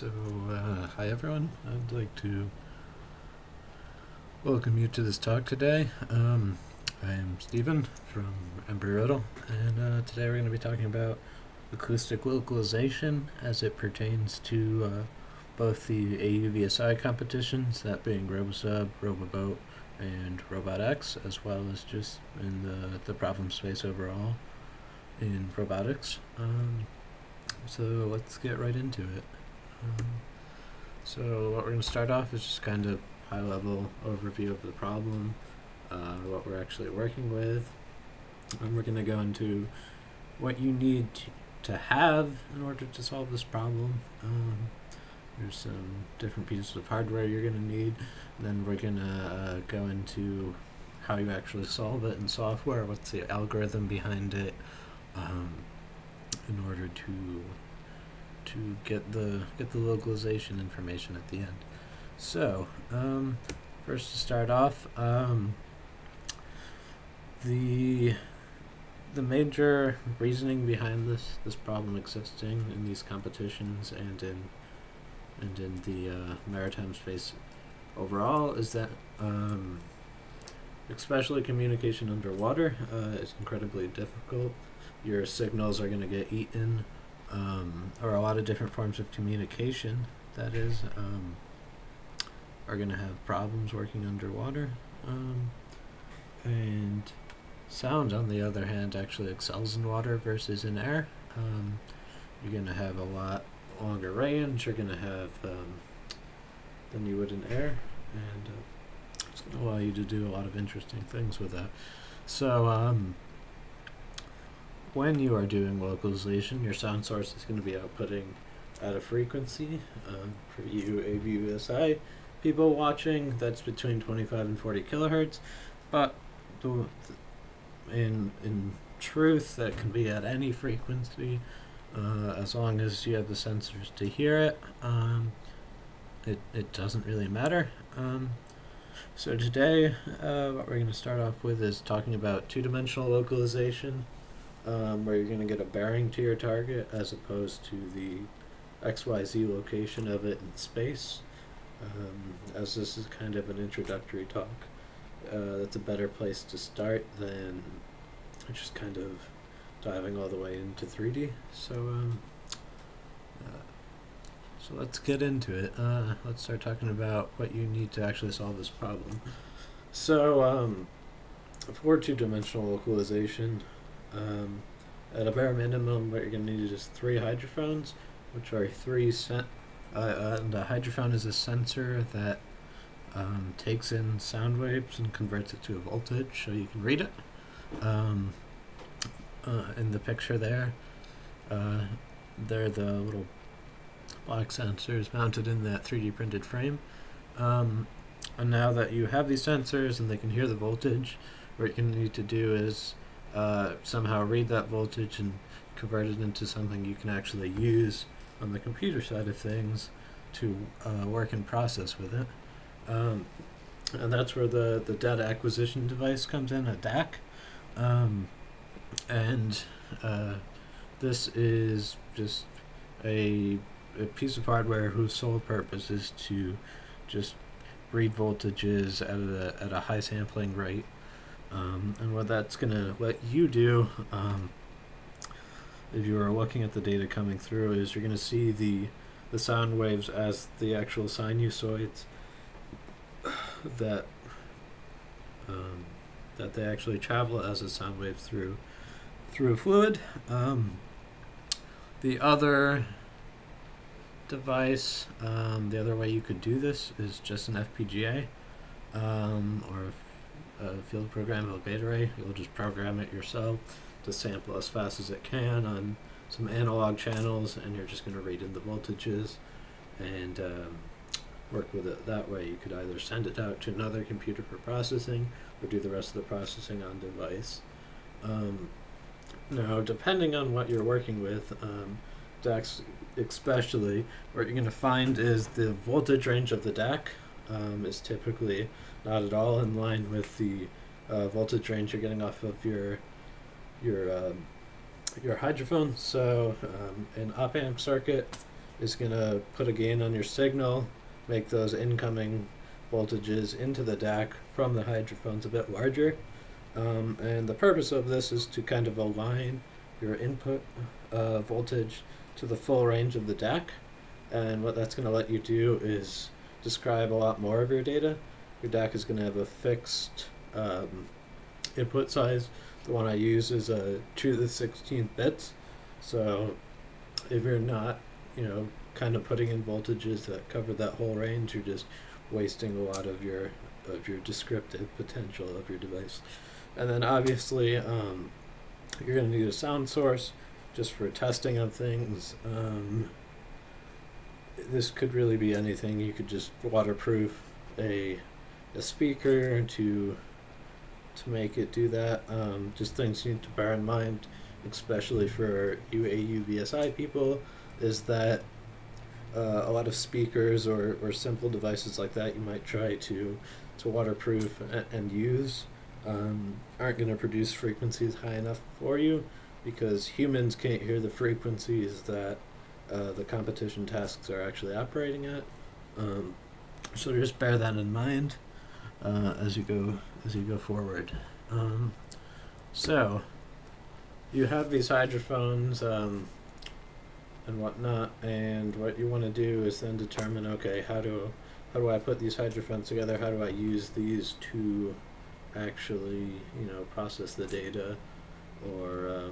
Hi everyone. I'd like to welcome you to this talk today. I am Stephen from Embry-Riddle, and today we're going to be talking about acoustic localization as it pertains to both the AUVSI competitions, that being RoboSub, RoboBoat, and RobotX, as well as just in the problem space overall in robotics. So let's get right into it. So what we're going to start off is just kind of high-level overview of the problem, what we're actually working with, and we're going to go into what you need to have in order to solve this problem. There's some different pieces of hardware you're going to need, and then we're going to go into how you actually solve it in software, what's the algorithm behind it, in order to get the localization information at the end. So, first to start off, the major reasoning behind this problem existing in these competitions and in the maritime space overall is that especially communication underwater is incredibly difficult. Your signals are going to get eaten, or a lot of different forms of communication, that is, are going to have problems working underwater. And sound, on the other hand, actually excels in water versus in air. You're going to have a lot longer range, you're going to have than you would in air, and it's going to allow you to do a lot of interesting things with that. So, when you are doing localization, your sound source is going to be outputting at a frequency. For you AVUSI people watching, that's between 25 and 40 kilohertz, but in truth, that can be at any frequency, as long as you have the sensors to hear it. It doesn't really matter. So today, what we're going to start off with is talking about two-dimensional localization, where you're going to get a bearing to your target as opposed to the XYZ location of it in space. As this is kind of an introductory talk, that's a better place to start than just kind of diving all the way into 3D. So let's get into it. Let's start talking about what you need to actually solve this problem. So for two-dimensional localization, at a bare minimum, what you're going to need is 3 hydrophones, which are and a hydrophone is a sensor that takes in sound waves and converts it to a voltage so you can read it. In the picture there, they're the little black sensors mounted in that 3D printed frame. And now that you have these sensors and they can hear the voltage, what you're going to need to do is somehow read that voltage and convert it into something you can actually use on the computer side of things to work and process with it. And that's where the data acquisition device comes in, a DAC. And this is just a piece of hardware whose sole purpose is to just read voltages at a high sampling rate. And what that's going to let you do, if you are looking at the data coming through, is you're going to see the sound waves as the actual sinusoids that they actually travel as a sound wave through a fluid. The other device, the other way you could do this is just an FPGA, or a field programmable gate array. You'll just program it yourself to sample as fast as it can on some analog channels, and you're just going to read in the voltages and work with it that way. You could either send it out to another computer for processing or do the rest of the processing on device. Now, depending on what you're working with, DACs especially, what you're going to find is the voltage range of the DAC is typically not at all in line with the voltage range you're getting off of your hydrophone. So an op-amp circuit is going to put a gain on your signal, make those incoming voltages into the DAC from the hydrophones a bit larger. And the purpose of this is to kind of align your input voltage to the full range of the DAC. And what that's going to let you do is describe a lot more of your data. Your DAC is going to have a fixed input size. The one I use is 2 to the 16th bits. So if you're not, kind of putting in voltages that cover that whole range, you're just wasting a lot of your descriptive potential of your device. And then obviously you're going to need a sound source just for testing of things. This could really be anything. You could just waterproof a speaker to make it do that. Just things you need to bear in mind, especially for you AUVSI people, is that a lot of speakers or simple devices like that you might try to waterproof and use aren't going to produce frequencies high enough for you, because humans can't hear the frequencies that the competition tasks are actually operating at. So just bear that in mind as you go forward. So you have these hydrophones and whatnot, and what you want to do is then determine, okay, how do I put these hydrophones together? How do I use these to actually process the data? Or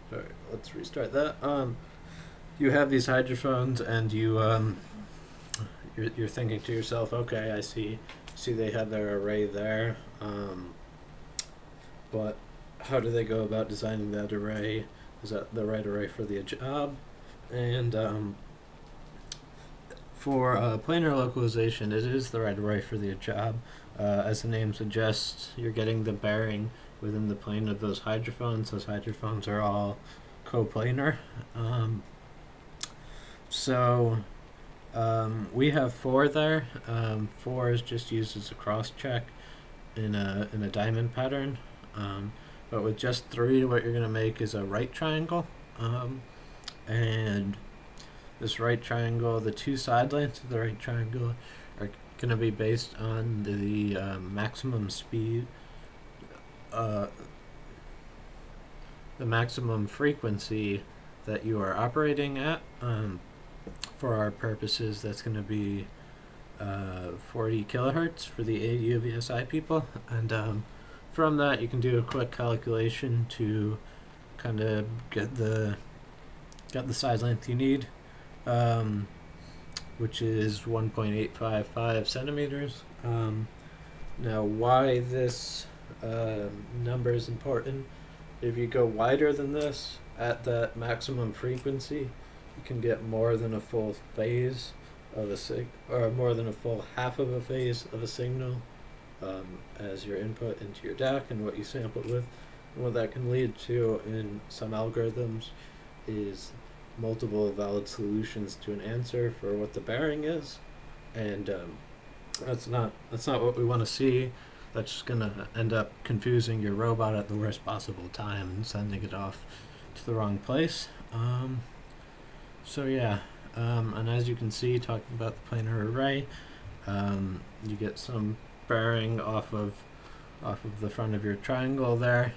sorry, let's restart that. You have these hydrophones, and you're thinking to yourself, okay, I see they have their array there, but how do they go about designing that array? Is that the right array for the job? And for planar localization, it is the right array for the job. As the name suggests, you're getting the bearing within the plane of those hydrophones. Those hydrophones are all coplanar. So we have 4 there. 4 is just used as a cross check in a diamond pattern. But with just 3, what you're going to make is a right triangle. And this right triangle, the 2 side lengths of the right triangle are going to be based on the maximum speed, the maximum frequency that you are operating at. For our purposes, that's going to be 40 kilohertz for the AUVSI people. And from that, you can do a quick calculation to kind of get the size length you need, which is 1.855 centimeters. Now, why this number is important: if you go wider than this at that maximum frequency, you can get more than a full phase of or more than a full half of a phase of a signal as your input into your DAC and what you sample it with. And what that can lead to in some algorithms is multiple valid solutions to an answer for what the bearing is, and that's not what we want to see. That's just going to end up confusing your robot at the worst possible time and sending it off to the wrong place. So yeah, and as you can see, talking about the planar array, you get some bearing off of the front of your triangle there,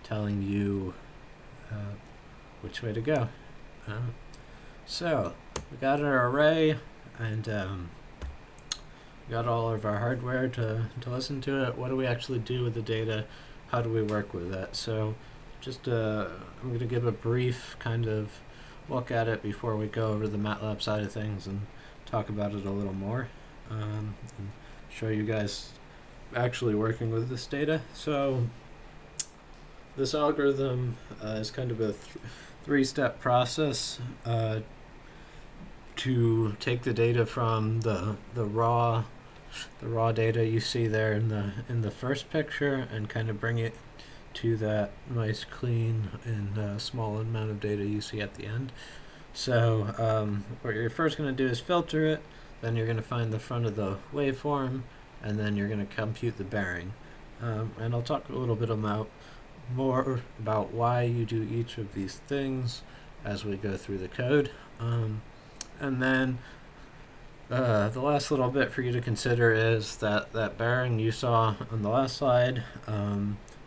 telling you which way to go. So we got our array, and we got all of our hardware to listen to it. What do we actually do with the data? How do we work with it? So just I'm going to give a brief kind of look at it before we go over the MATLAB side of things and talk about it a little more, and show you guys actually working with this data. So this algorithm is kind of a 3-step process to take the data from the raw data you see there in the first picture and kind of bring it to that nice, clean, and small amount of data you see at the end. So what you're first going to do is filter it, then you're going to find the front of the waveform, and then you're going to compute the bearing. And I'll talk a little bit about more about why you do each of these things as we go through the code. And then the last little bit for you to consider is that bearing you saw on the last slide.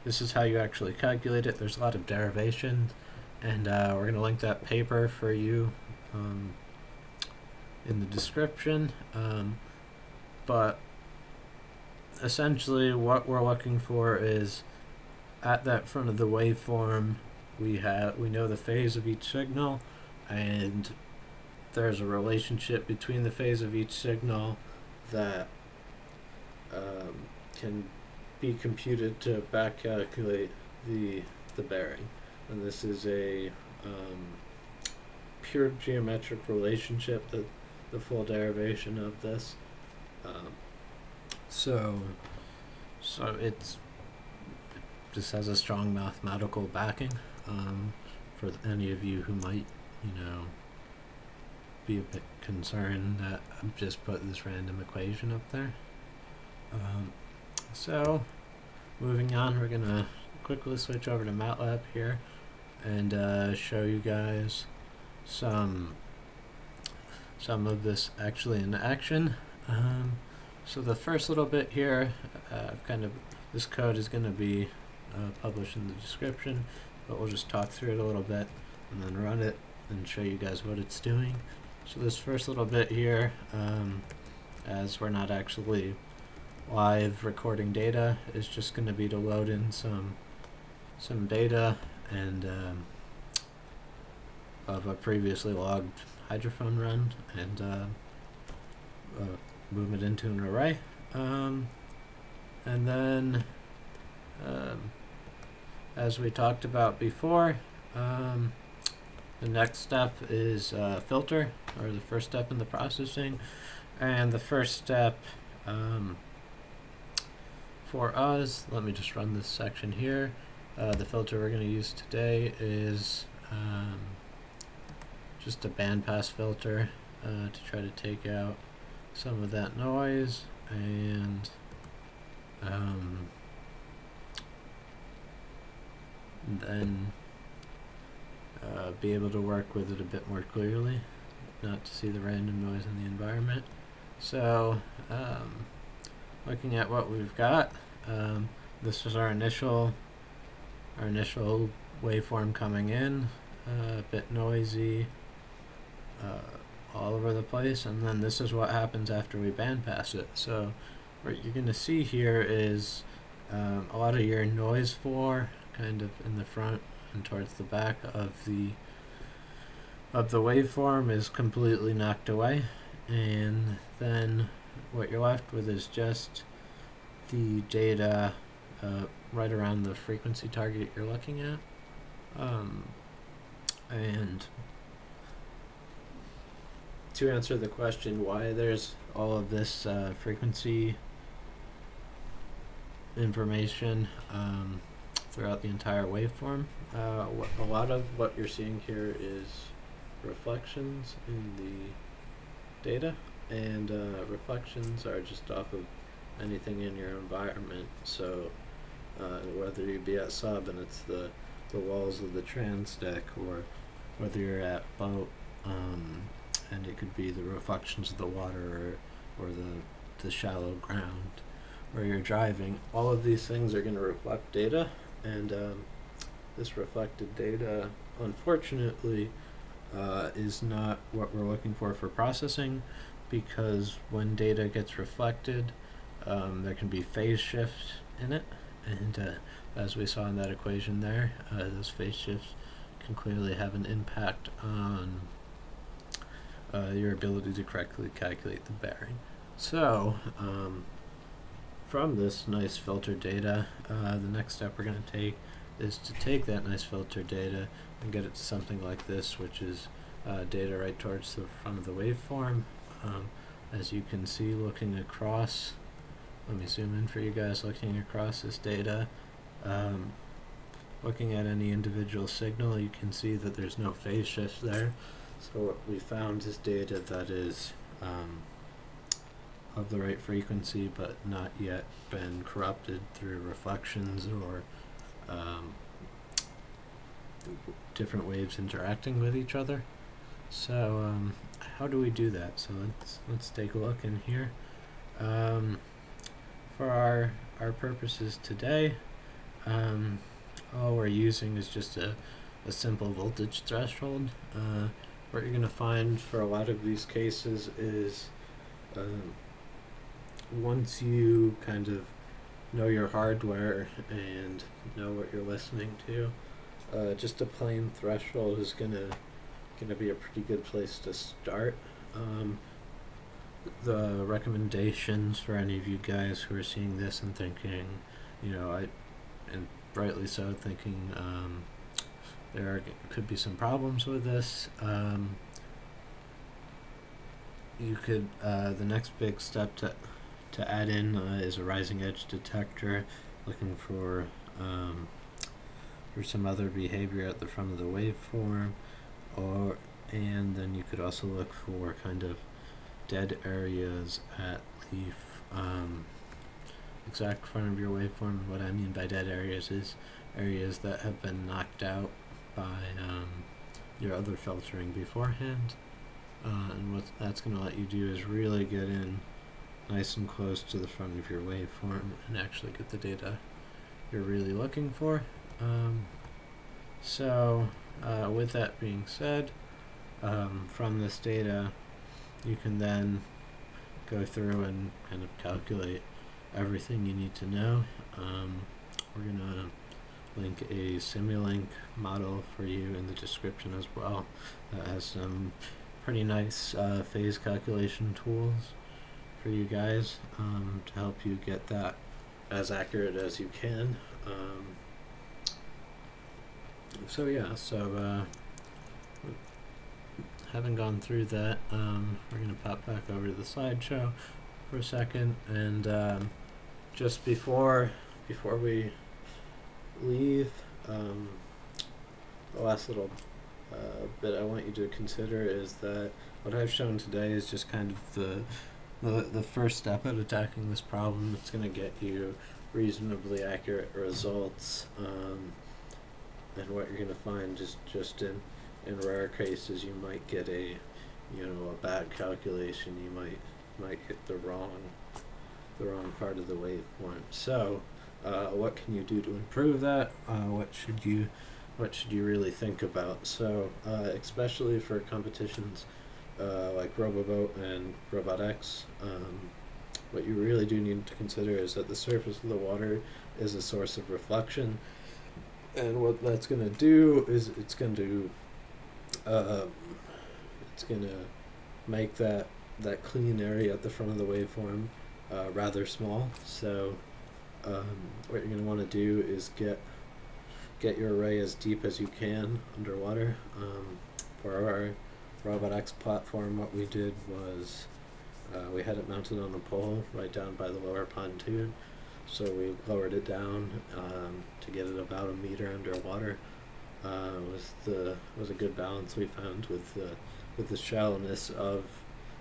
This is how you actually calculate it. There's a lot of derivations, and we're going to link that paper for you in the description. But essentially what we're looking for is at that front of the waveform we know the phase of each signal, and there's a relationship between the phase of each signal that can be computed to back calculate the bearing. And this is a pure geometric relationship, the full derivation of this. So it just has a strong mathematical backing for any of you who might, be a bit concerned that I've just put this random equation up there. So moving on, we're gonna quickly switch over to MATLAB here and show you guys some of this actually in action. So the first little bit here, this code is going to be published in the description, but we'll just talk through it a little bit and then run it and show you guys what it's doing. So this first little bit here, as we're not actually live recording data, is just going to be to load in some data and of a previously logged hydrophone run and move it into an array. And then as we talked about before, the next step is filter, or the first step in the processing. And the first step for us, let me just run this section here. The filter we're going to use today is just a bandpass filter to try to take out some of that noise and then be able to work with it a bit more clearly, not to see the random noise in the environment. So looking at what we've got, this is our initial waveform coming in, a bit noisy, all over the place, and then this is what happens after we bandpass it. So what you're going to see here is a lot of your noise floor kind of in the front and towards the back of the waveform is completely knocked away, and then what you're left with is just the data right around the frequency target you're looking at. And to answer the question why there's all of this frequency information throughout the entire waveform, a lot of what you're seeing here is reflections in the data, and reflections are just off of anything in your environment. So whether you be at sub and it's the walls of the trans deck, or whether you're at boat and it could be the reflections of the water or the shallow ground where you're driving, all of these things are going to reflect data, and this reflected data unfortunately is not what we're looking for processing, because when data gets reflected there can be phase shift in it, and as we saw in that equation there, those phase shifts can clearly have an impact on your ability to correctly calculate the bearing. So from this nice filter data, the next step we're going to take is to take that nice filter data and get it to something like this, which is data right towards the front of the waveform. As you can see, looking across, let me zoom in for you guys, looking across this data, looking at any individual signal, you can see that there's no phase shift there. So what we found is data that is of the right frequency but not yet been corrupted through reflections or different waves interacting with each other. So how do we do that? So let's take a look in here. For our purposes today, all we're using is just a simple voltage threshold. What you're going to find for a lot of these cases is once you kind of know your hardware and know what you're listening to, just a plain threshold is gonna be a pretty good place to start. The recommendations for any of you guys who are seeing this and thinking, and rightly so, thinking could be some problems with this. You could the next big step to add in is a rising edge detector, looking for some other behavior at the front of the waveform, and then you could also look for kind of dead areas at the exact front of your waveform. What I mean by dead areas is areas that have been knocked out by your other filtering beforehand. And what that's going to let you do is really get in nice and close to the front of your waveform and actually get the data you're really looking for. With that being said, from this data, you can then go through and kind of calculate everything you need to know. We're going to link a Simulink model for you in the description as well that has some pretty nice phase calculation tools for you guys to help you get that as accurate as you can. Having gone through that, we're going to pop back over to the slideshow for a second, and just before we leave, the last little bit I want you to consider is that what I've shown today is just kind of the first step at attacking this problem. It's going to get you reasonably accurate results, and what you're going to find just in rare cases you might get a bad calculation. You might hit the wrong part of the waveform. So what can you do to improve that? What should you really think about? So especially for competitions like Roboboat and RobotX, what you really do need to consider is that the surface of the water is a source of reflection, and what that's going to do is it's going to make that clean area at the front of the waveform rather small. So what you're going to want to do is get your array as deep as you can underwater. For our RobotX platform, what we did was we had it mounted on a pole right down by the lower pontoon, so we lowered it down to get it about a meter underwater. Was a good balance we found with the shallowness of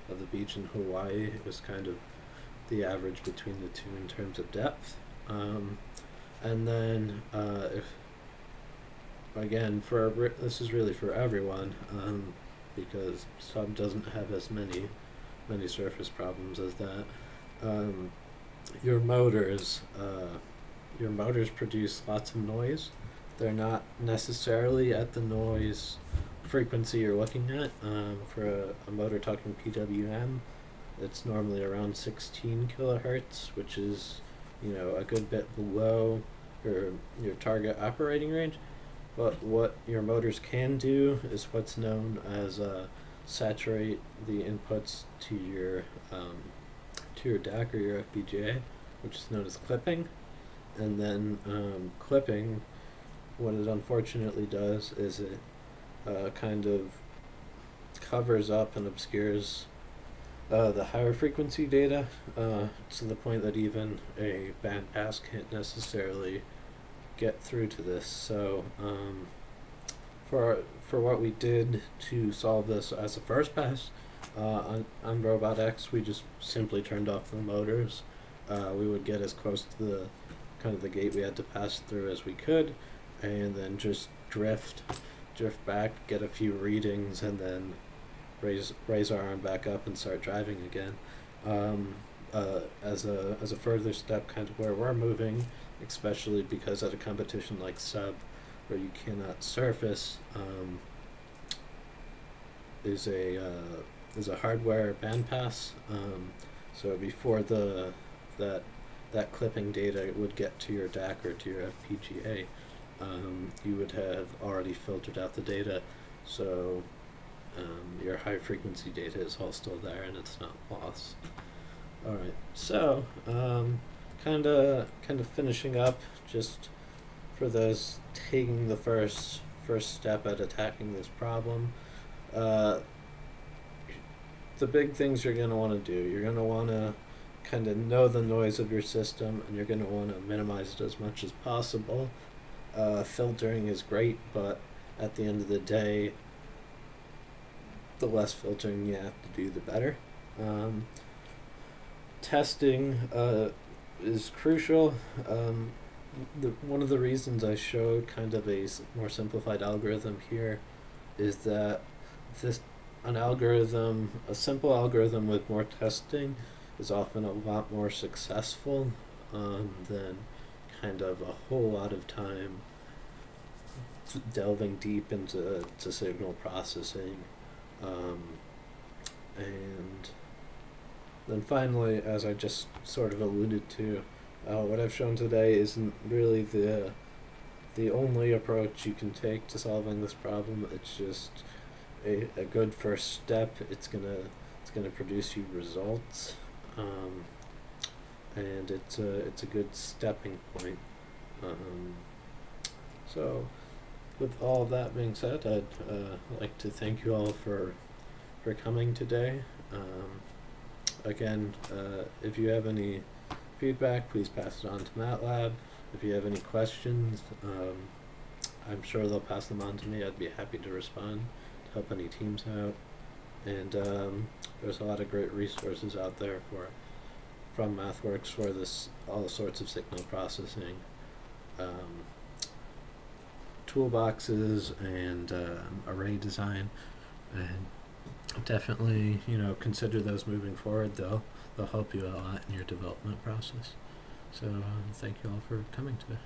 the beach in Hawaii. It was kind of the average between the two in terms of depth. And then this is really for everyone, because sub doesn't have as many surface problems as that. Your motors produce lots of noise. They're not necessarily at the noise frequency you're looking at. For a motor talking PWM, it's normally around 16 kilohertz, which is a good bit below your target operating range. But what your motors can do is what's known as saturate the inputs to your DAC or your FPGA, which is known as clipping. And then clipping, what it unfortunately does is it kind of covers up and obscures the higher frequency data to the point that even a bandpass can't necessarily get through to this. So for what we did to solve this as a first pass on RobotX, we just simply turned off the motors. We would get as close to the gate we had to pass through as we could, and then just drift back, get a few readings, and then raise our arm back up and start driving again. As a further step, kind of where we're moving, especially because at a competition like sub, where you cannot surface, is a hardware bandpass. So before that clipping data would get to your DAC or to your FPGA, you would have already filtered out the data, so your high frequency data is all still there and it's not lost. All right, so kind of finishing up, just for those taking the first step at attacking this problem. The big things you're going to want to do, you're going to want to kind of know the noise of your system, and you're going to want to minimize it as much as possible. Filtering is great, but at the end of the day, the less filtering you have to do, the better. Testing is crucial. One of the reasons I showed kind of a more simplified algorithm here is that a simple algorithm with more testing is often a lot more successful than kind of a whole lot of time delving deep into signal processing. And then finally, as I just sort of alluded to, what I've shown today isn't really the only approach you can take to solving this problem. It's just a good first step. It's gonna produce you results, and it's a good stepping point. So, with all that being said, I'd like to thank you all for coming today. Again, if you have any feedback, please pass it on to MATLAB. If you have any questions, I'm sure they'll pass them on to me. I'd be happy to respond, to help any teams out. And there's a lot of great resources out there from Mathworks for all sorts of signal processing toolboxes and array design, and definitely consider those moving forward. They'll help you a lot in your development process. So thank you all for coming today.